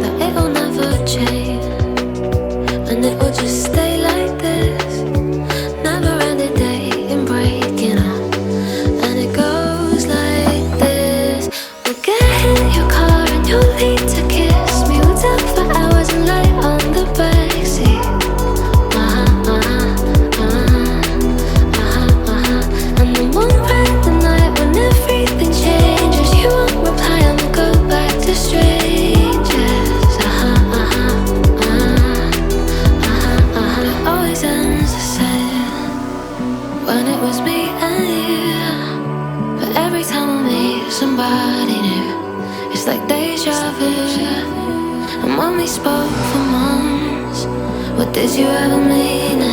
that it'll never change, and it will just stay like this. Never ending day in breaking up, and it goes like this. We'll get in your car and you'll need to kiss me. We'll talk for hours and lie on the backseat. And then one random night when everything changes, you won't reply and we'll go back to strangers. It always ends the same when it was me and you. But every time I meet somebody new, it's like deja vu. And when we spoke for months, what did you ever mean it?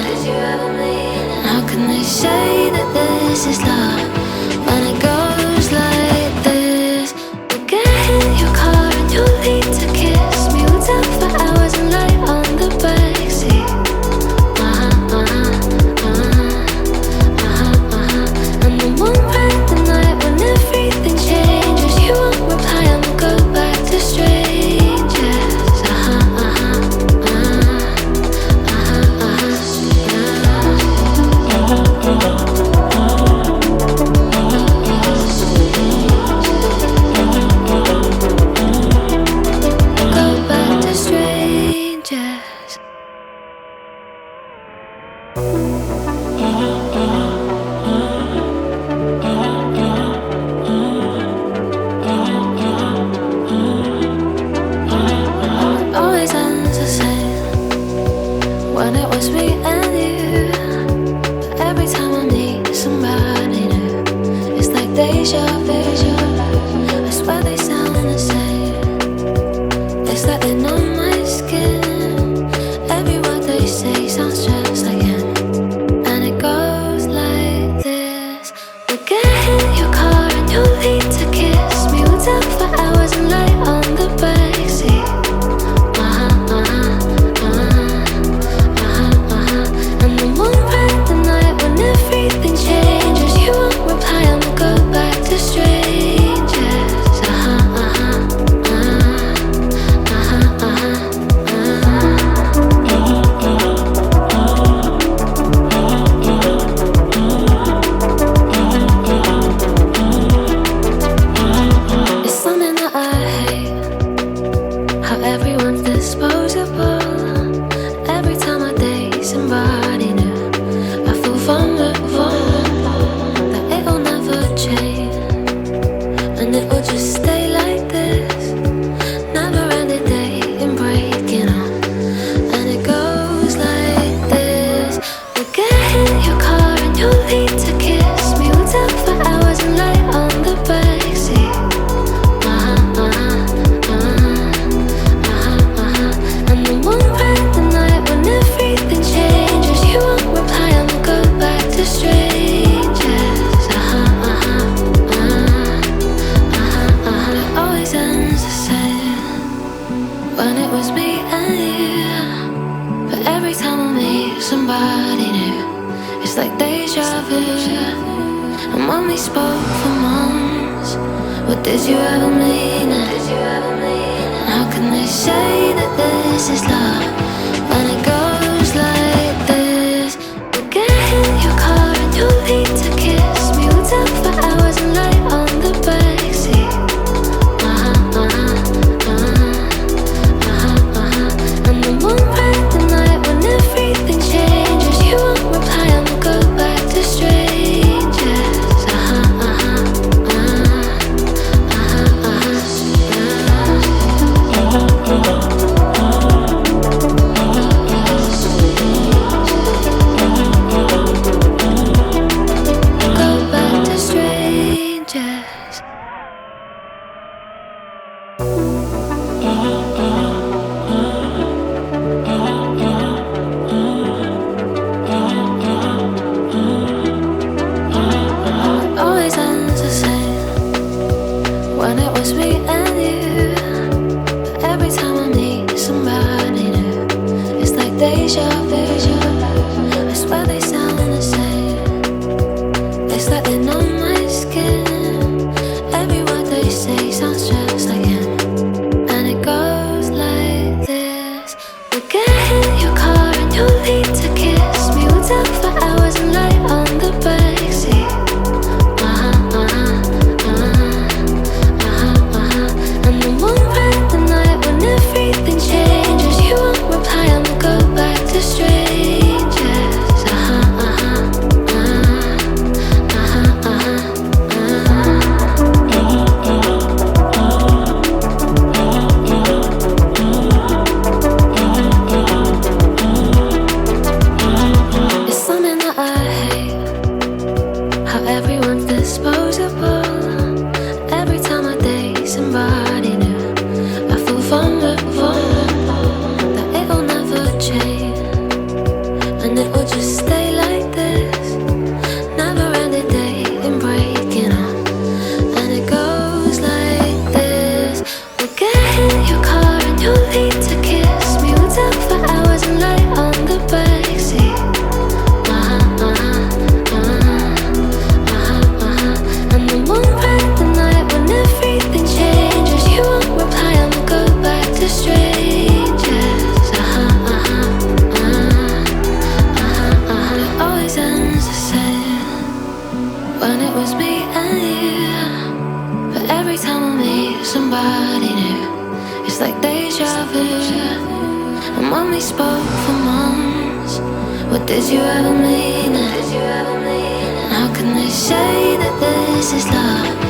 How can they say that this is love when it goes like this? We'll get in your car and you'll need to kiss me. We'll talk for hours and lie on the backseat. And then one random night when everything changes, you won't reply and we'll go back to strangers. Go back to strangers. Always ends the same when it was me and you. But every time I meet somebody new, it's like deja vu. I swear they sound the same. It's like they know my skin. Every word they say sounds just like him. And it goes like this. We'll get in your car and you'll need to kiss me. We'll talk for hours and lie on the backseat. And then one random night when everything changes, you won't reply and we'll go back to strangers. It's something that I hate, how everyone's disposable. Every time I date somebody new, I feel vulnerable, that it'll never change, and it will just stay like this. Never ending day in breaking up, and it goes like this. We'll get in your car and you'll need to kiss me. We'll talk for hours and lie on the backseat. And then one random night when everything changes, you won't reply and we'll go back to strangers. It always ends the same when it was me and you. But every time I meet somebody new, it's like deja vu. And when we spoke for months, what did you ever mean it? How can they say that this is love when it goes like this? We'll get in your car and you'll need to kiss me. We'll talk for hours and lie on the backseat. And then one random night when everything changes, you won't reply and we'll go back to strangers. Go back to strangers. Always ends the same when it was me and you. But every time I meet somebody new, it's like deja vu. I swear they sound the same. It's like they know my skin. Every word they say sounds just like him. meet somebody new, it's like deja vu. And when we spoke for months, what did you ever mean? And how can they say that this is love